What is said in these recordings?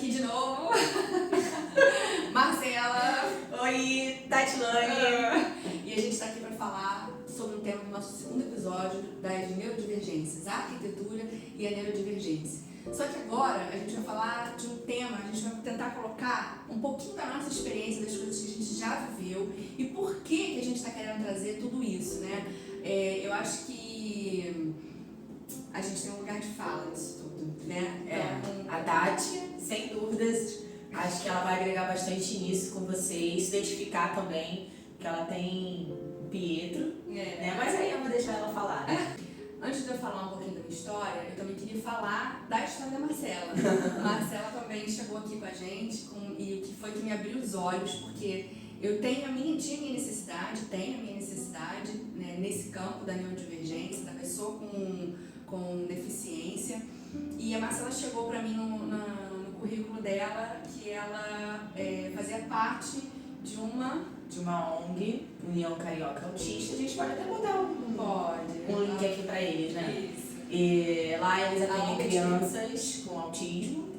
aqui de novo. Marcela. Oi, Tatilane. E a gente está aqui para falar sobre o tema do nosso segundo episódio das neurodivergências, a arquitetura e a neurodivergência. Só que agora a gente vai falar de um tema, a gente vai tentar colocar um pouquinho da nossa experiência, das coisas que a gente já viveu e por que a gente está querendo trazer tudo isso, né? Eu acho que a gente tem um lugar de fala nisso tudo, né? A Tati, sem dúvidas, acho que ela vai agregar bastante nisso com vocês, se identificar também, que ela tem o Pietro, né? Mas aí eu vou deixar ela falar, né? Antes de eu falar um pouquinho da minha história, eu também queria falar da história da Marcela. A Marcela também chegou aqui com a gente e o que foi que me abriu os olhos, porque eu tinha a minha necessidade, né, nesse campo da neurodivergência, da pessoa com deficiência. E a Marcela chegou para mim no currículo dela que ela fazia parte de uma ONG, União Carioca Autista. A gente pode até botar um link aqui para eles, né? Isso. E lá eles atendem crianças com autismo.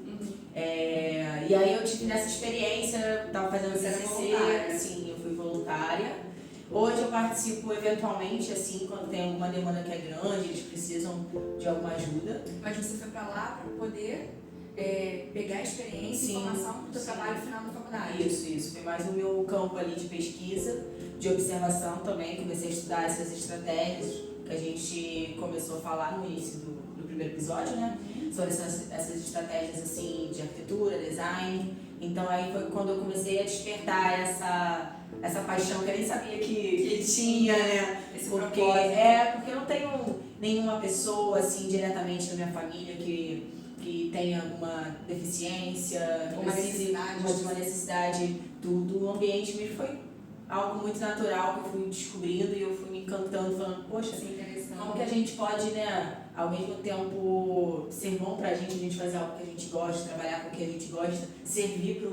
E aí eu tive nessa experiência, eu estava fazendo CCC, sim, eu fui voluntária. Hoje eu participo eventualmente, assim, quando tem alguma demanda que é grande, eles precisam de alguma ajuda. Mas você foi para lá para poder pegar a experiência e informação para o seu trabalho final da faculdade. Isso. Foi mais o meu campo ali de pesquisa, de observação também. Comecei a estudar essas estratégias que a gente começou a falar no início do primeiro episódio, né? Sobre essas estratégias assim de arquitetura, design. Então aí foi quando eu comecei a despertar essa paixão que eu nem sabia que tinha, né? Porque eu não tenho nenhuma pessoa assim diretamente na minha família que tenha alguma deficiência, uma necessidade do ambiente. Me foi algo muito natural que eu fui descobrindo e eu fui me encantando, falando, poxa, como que a gente pode, né, ao mesmo tempo ser bom pra gente fazer algo que a gente gosta, trabalhar com o que a gente gosta, servir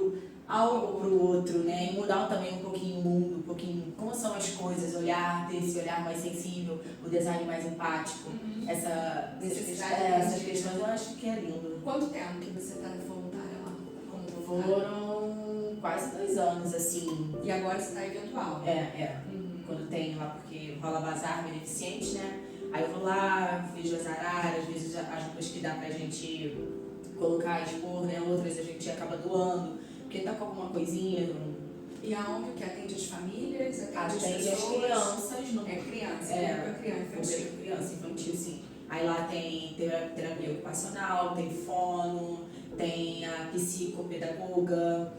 algo pro outro, né, e mudar também um pouquinho o mundo, um pouquinho como são as coisas, ter esse olhar mais sensível, o design mais empático, essas questões eu acho que é lindo. Quanto tempo que você está voluntária lá? Foram quase 2 anos, assim. E agora você está eventual? Quando tem lá, porque rola bazar beneficente, né? Aí eu vou lá, vejo as araras, vejo as roupas que dá pra gente colocar, expor, né? Outras a gente acaba doando, porque tá com alguma coisinha. E a ONG que atende as famílias, atende as crianças. Criança infantil, sim. Aí lá tem terapia ocupacional, tem fono, tem a psicopedagoga.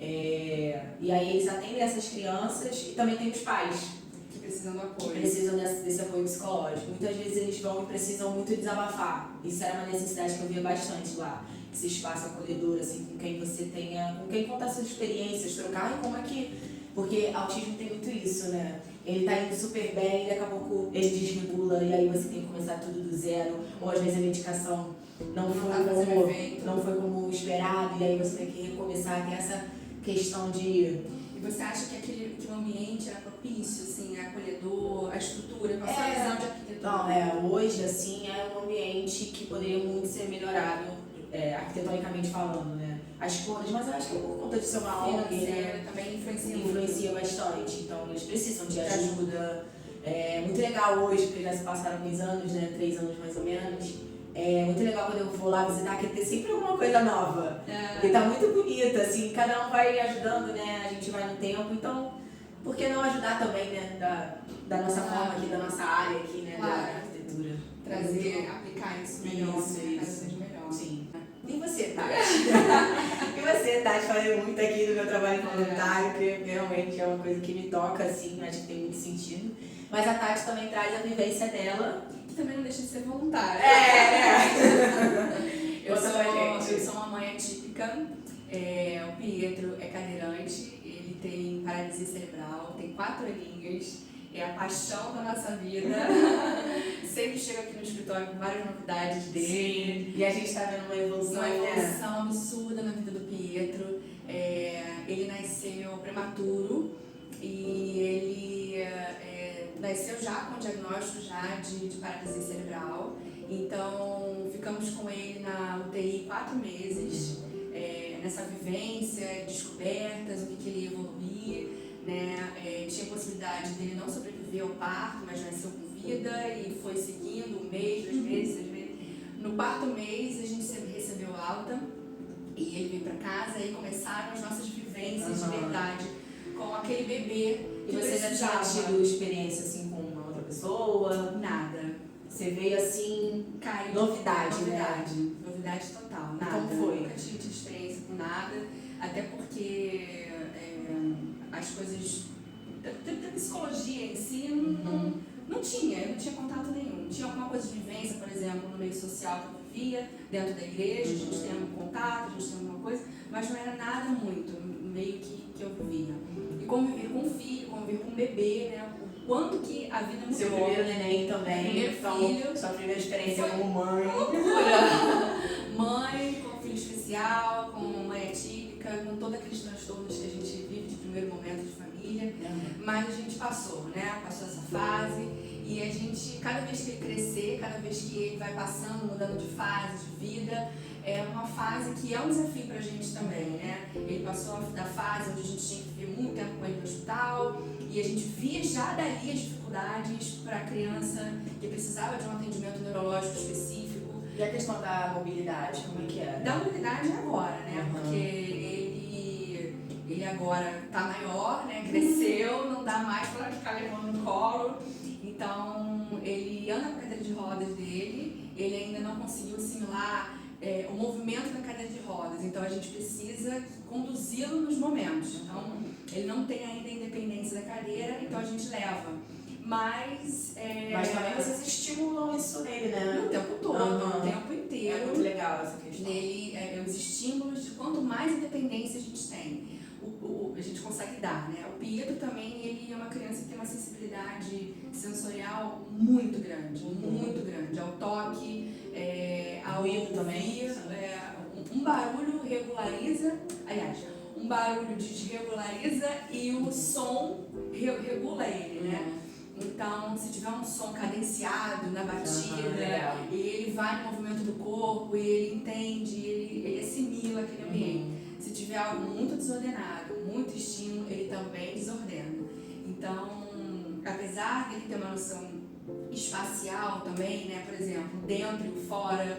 E aí eles atendem essas crianças e também tem os pais que precisam do apoio. Que precisam desse apoio psicológico. Muitas vezes eles vão e precisam muito desabafar. Isso era uma necessidade que eu via bastante lá. Esse espaço acolhedor, assim, com quem contar suas experiências, trocar e como é que... Porque autismo tem muito isso, né? Ele tá indo super bem, daqui a pouco ele desregula e aí você tem que começar tudo do zero. Ou às vezes a medicação não foi como esperado e aí você tem que recomeçar. Tem essa questão de... E você acha que o ambiente era propício, assim, acolhedor, a estrutura, com a sua visão de arquitetura? Hoje, assim, é um ambiente que poderia muito ser melhorado, arquitetonicamente falando, né? As cores, mas eu acho que por conta de ser uma ONG, né, também influencia bastante. Então, eles precisam de ajuda. É muito legal hoje, porque já se passaram alguns anos, né? 3 anos mais ou menos. É muito legal quando eu vou lá visitar, que tem sempre alguma coisa nova. E tá muito bonita, assim, cada um vai ajudando, né? A gente vai no tempo, então, por que não ajudar também, né? Da nossa forma aqui, da nossa área aqui, né? Da arquitetura. Aplicar isso melhor, melhor. Sim. E você, Tati? Falei muito aqui do meu trabalho voluntário, que realmente é uma coisa que me toca, assim, acho que tem muito sentido. Mas a Tati também traz a vivência dela. Que também não deixa de ser voluntária. Eu sou uma mãe atípica. O Pietro é cadeirante, ele tem paralisia cerebral, tem 4 aninhos, é a paixão da nossa vida. Sempre chega aqui no escritório com várias novidades dele. Sim. E a gente está vendo uma evolução absurda na vida do Pietro. Ele nasceu prematuro e ele nasceu já com diagnóstico de paralisia cerebral. Então ficamos com ele na UTI 4 meses. nessa vivência, descobertas, o que ele ia evoluir, né? Tinha possibilidade dele não sobreviver ao parto, mas nasceu com vida e foi seguindo 1 mês, 2 meses, 6 meses. No 4º mês a gente recebeu alta e ele veio para casa e começaram as nossas vivências de verdade com aquele bebê. E você já tinha tido experiência assim com uma outra pessoa? Nada. Você veio assim, Caiu. novidade, Novidade. né? Novidade total. Nada. Como foi? Nunca tive experiência com nada, até porque as coisas da psicologia em si não tinha contato nenhum. Tinha alguma coisa de vivência, por exemplo, no meio social que eu vivia, dentro da igreja, a gente tem algum contato, a gente tem alguma coisa, mas não era nada muito, meio que eu vivia. E conviver com um filho, conviver com um bebê, né? O quanto que a vida mudou. Seu primeiro neném também. Primeiro filho. Sua primeira experiência como mãe. Mãe, com filho especial, com mãe atípica, com todos aqueles transtornos que a gente vive de primeiro momento de família. Mas a gente passou, né? Passou essa fase e a gente, cada vez que ele crescer, cada vez que ele vai passando, mudando de fase, de vida, é uma fase que é um desafio pra gente também, né? Ele passou da fase onde a gente tinha que viver muito tempo com ele no hospital e a gente via já dali as dificuldades para a criança que precisava de um atendimento neurológico específico. E a questão da mobilidade, como é que é? Da mobilidade é agora, né? Porque ele agora tá maior, né? Cresceu, não dá mais para ficar levando no colo. Então, ele anda com a cadeira de rodas dele, ele ainda não conseguiu assimilar o movimento da cadeira de rodas. Então, a gente precisa conduzi-lo nos momentos. Então, ele não tem ainda a independência da cadeira, então a gente leva. Mas também vocês estimulam isso nele, né? O tempo todo, o tempo inteiro. É muito legal essa questão. Nele, os estímulos, de quanto mais independência a gente tem, a gente consegue dar, né? O Pietro também, ele é uma criança que tem uma sensibilidade sensorial muito grande, muito grande. Ao toque, ao ouvido também. Um barulho regulariza, aliás, um barulho desregulariza e o som regula ele, né? Então, se tiver um som cadenciado na batida, e ele vai no movimento do corpo, e ele entende, ele assimila aquele ambiente. Se tiver algo muito desordenado, muito estímulo, ele também desordena. Então, apesar de ele ter uma noção espacial também, né? Por exemplo, dentro e fora,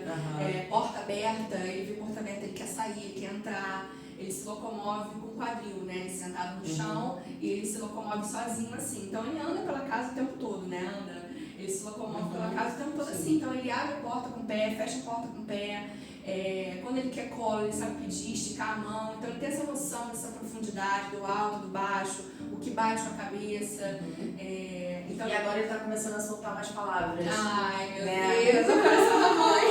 porta aberta, ele vê porta aberta, ele quer sair, ele quer entrar. Ele se locomove com o quadril, né? Ele sentado no chão e ele se locomove sozinho assim. Então ele anda pela casa o tempo todo, né? Ele se locomove pela casa o tempo todo assim. Então ele abre a porta com o pé, fecha a porta com o pé. Quando ele quer colo, ele sabe pedir, esticar a mão. Então ele tem essa noção dessa profundidade, do alto, do baixo, o que bate na cabeça. Então, e agora ele está começando a soltar mais palavras. Ai, meu Deus, eu quero ser uma mãe.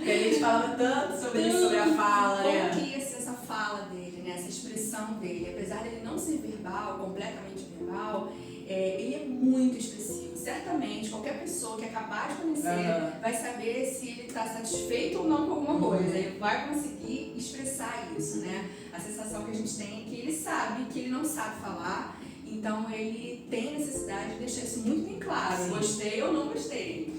E a gente falava tanto sobre isso, sobre a fala, né? Como que ia ser essa fala dele, né? Essa expressão dele. Apesar dele não ser verbal, completamente verbal, ele é muito expressivo. Certamente, qualquer pessoa que acabar de conhecer vai saber se ele está satisfeito ou não com alguma coisa. Ele vai conseguir expressar isso, né? A sensação que a gente tem é que ele sabe que ele não sabe falar, então ele tem necessidade de deixar isso muito bem claro. Gostei ou não gostei.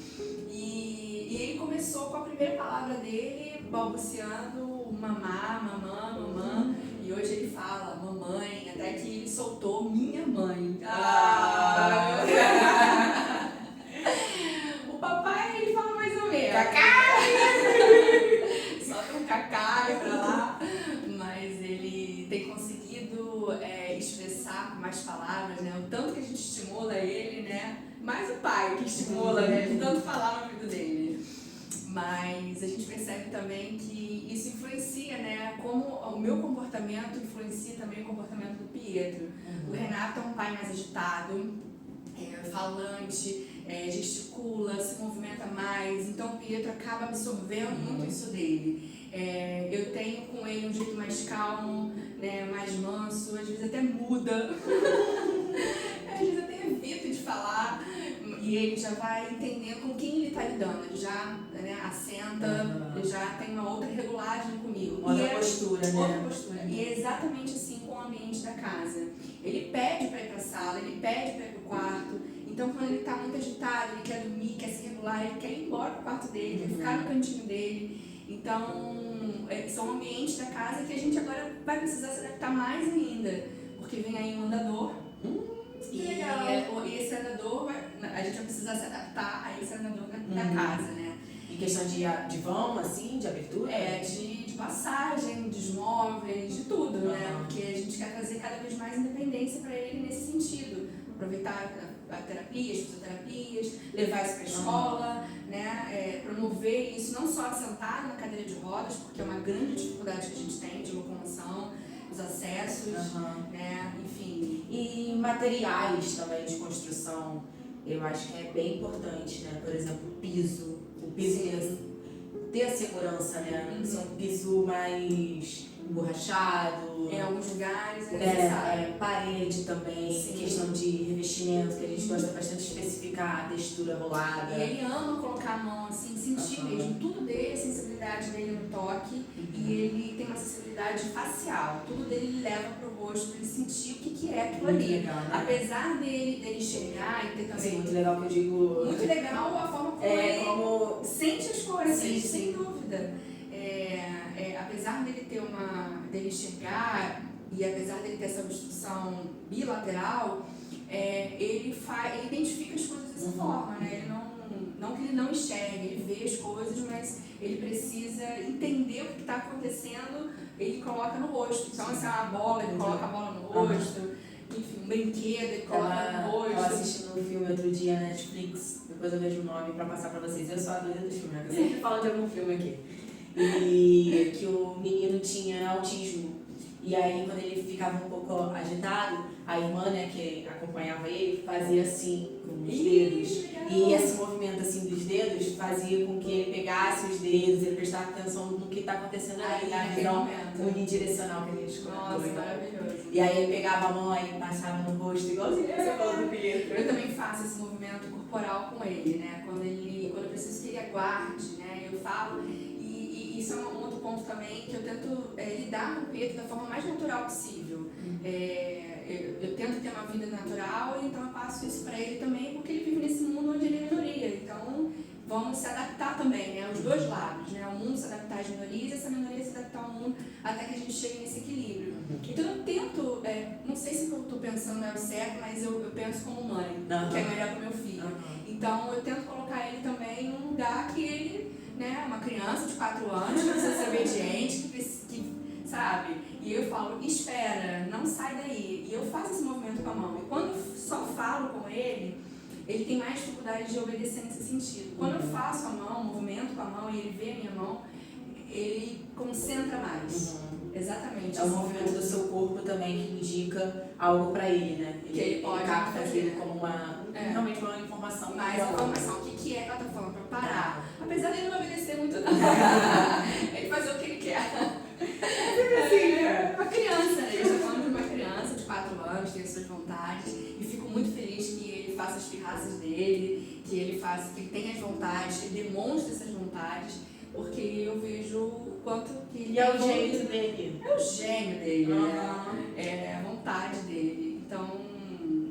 E ele começou com a primeira palavra dele, balbuciando mamá, mamã, mamã. E hoje ele fala mamãe, até que ele soltou minha mãe. O papai, ele fala mais ou menos. Cacai! Solta um cacai pra lá. Mas ele tem conseguido expressar com mais palavras, né? O tanto que a gente estimula ele, né? Mais o pai que estimula, né? De tanto falar no ouvido dele. Mas a gente percebe também que isso influencia, né? Como o meu comportamento influencia também o comportamento do Pietro. O Renato é um pai mais agitado, falante, gesticula, se movimenta mais. Então o Pietro acaba absorvendo muito isso dele. Eu tenho com ele um jeito mais calmo, né? Mais manso, às vezes até muda. Às vezes até evito de falar. E ele já vai entendendo com quem ele está lidando. Ele já assenta, ele já tem uma outra regulagem comigo. Outra postura, né? Outra postura. E é exatamente assim com o ambiente da casa. Ele pede para ir para a sala, ele pede para ir para o quarto. Então, quando ele está muito agitado, ele quer dormir, quer se regular, ele quer ir embora para o quarto dele, quer ficar no cantinho dele. Então, são ambientes da casa que a gente agora vai precisar se adaptar mais ainda, porque vem aí um andador. E esse andador, a gente vai precisar se adaptar a esse andador da casa, né? Em questão de vão, assim, de abertura? De passagem, dos móveis, de tudo, né? Porque a gente quer trazer cada vez mais independência para ele nesse sentido. Aproveitar a terapia, as fisioterapias, levar isso para a escola, né? Promover isso não só sentado na cadeira de rodas, porque é uma grande dificuldade que a gente tem de locomoção, os acessos, né? Enfim. E materiais também de construção, eu acho que é bem importante, né? Por exemplo, o piso ter a segurança, né? Um piso mais emborrachado. Em alguns lugares é necessário. Parede também, questão de revestimento, que a gente gosta bastante de especificar a textura rolada. E ele ama colocar a mão, assim, sentir mesmo tudo dele, a sensibilidade dele no toque, e ele tem uma sensibilidade facial. Tudo dele ele leva pro rosto para ele sentir o que é aquilo ali. Legal, né? Apesar dele enxergar e ter também... Sim, muito legal que eu digo... Muito legal a forma como ele sente as coisas, sem dúvida. Apesar dele dele enxergar e apesar dele ter essa obstrução bilateral, ele identifica as coisas dessa forma, né? Ele não que ele não enxergue, ele vê as coisas, mas ele precisa entender o que está acontecendo, ele coloca no rosto. Então, assim, uma bola, ele coloca a bola no rosto, enfim, um brinquedo, ele coloca no rosto. Eu assisti um filme outro dia na Netflix, depois eu vejo o nome pra passar pra vocês. Eu sou a doida dos filmes, né? Eu sempre falo de algum filme aqui. E que o menino tinha autismo. E aí, quando ele ficava um pouco agitado, a irmã, né, que acompanhava ele, fazia assim com os dedos. E esse movimento assim dos dedos fazia com que ele pegasse os dedos, ele prestasse atenção no que está acontecendo ali, na visão unidirecional que a gente colocou. Nossa, maravilhoso. E aí ele pegava a mão e passava no rosto, igualzinho que você falou do Pietro. Eu também faço esse movimento corporal com ele, né? Quando eu preciso que ele aguarde, né? Eu falo, e isso é um outro ponto também, que eu tento lidar com o Pietro da forma mais natural possível. Eu tento ter uma vida natural, então eu passo isso para ele também, porque ele vive nesse mundo onde ele é minoria. Então, vamos se adaptar também, né? Os dois lados, né? O mundo se adaptar às minorias e essa minoria se adaptar ao mundo até que a gente chegue nesse equilíbrio. Então, eu tento, não sei se o que eu estou pensando é o certo, mas eu penso como mãe, que é melhor para o meu filho. Então, eu tento colocar ele também num lugar que ele, né? Uma criança de 4 anos, que precisa ser obediente, que sabe? E eu falo, espera, não sai daí. E eu faço esse movimento com a mão. E quando eu só falo com ele tem mais dificuldade de obedecer nesse sentido. Quando eu faço a mão, movimento com a mão e ele vê a minha mão, ele concentra mais. Exatamente. É o movimento do seu corpo também que indica algo para ele, né? Ele pode capta fazer aquilo como realmente uma informação. Mais informação. O que é que ela está falando? Para parar. Apesar dele não obedecer muito, não. Ele fazer o que ele quer. Uma criança, né? Eu estou falando de uma criança de 4 anos, tem as suas vontades, e fico muito feliz que ele faça as pirraças dele, que ele tenha as vontades, que ele demonstre essas vontades, porque eu vejo o quanto que ele... E é o jeito dele. É o gênio dele, né? É a vontade dele. Então,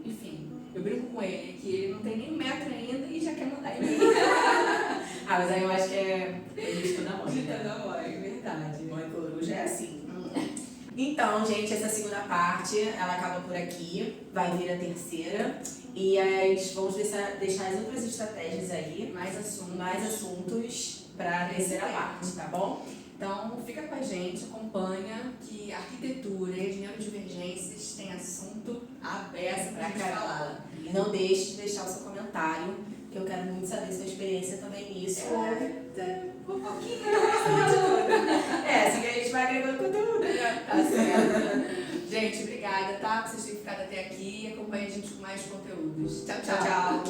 enfim, eu brinco com ele que ele não tem nem 1 metro ainda e já quer mandar em mim. Mas aí eu acho que é justo da mãe. Justo da mãe, verdade. Mãe coruja é assim. Então, gente, essa segunda parte, ela acaba por aqui, vai vir a terceira e vamos deixar as outras estratégias aí, mais assuntos para a terceira parte, tá bom? Então, fica com a gente, acompanha que arquitetura e neurodivergências tem assunto aberto para falar. E não deixe de deixar o seu comentário, que eu quero muito saber sua experiência também nisso. Um pouquinho, assim que a gente vai agregando conteúdo, né? Tá certo. Gente, obrigada, tá? Por vocês terem ficado até aqui e acompanhe a gente com mais conteúdos. Tchau, tchau.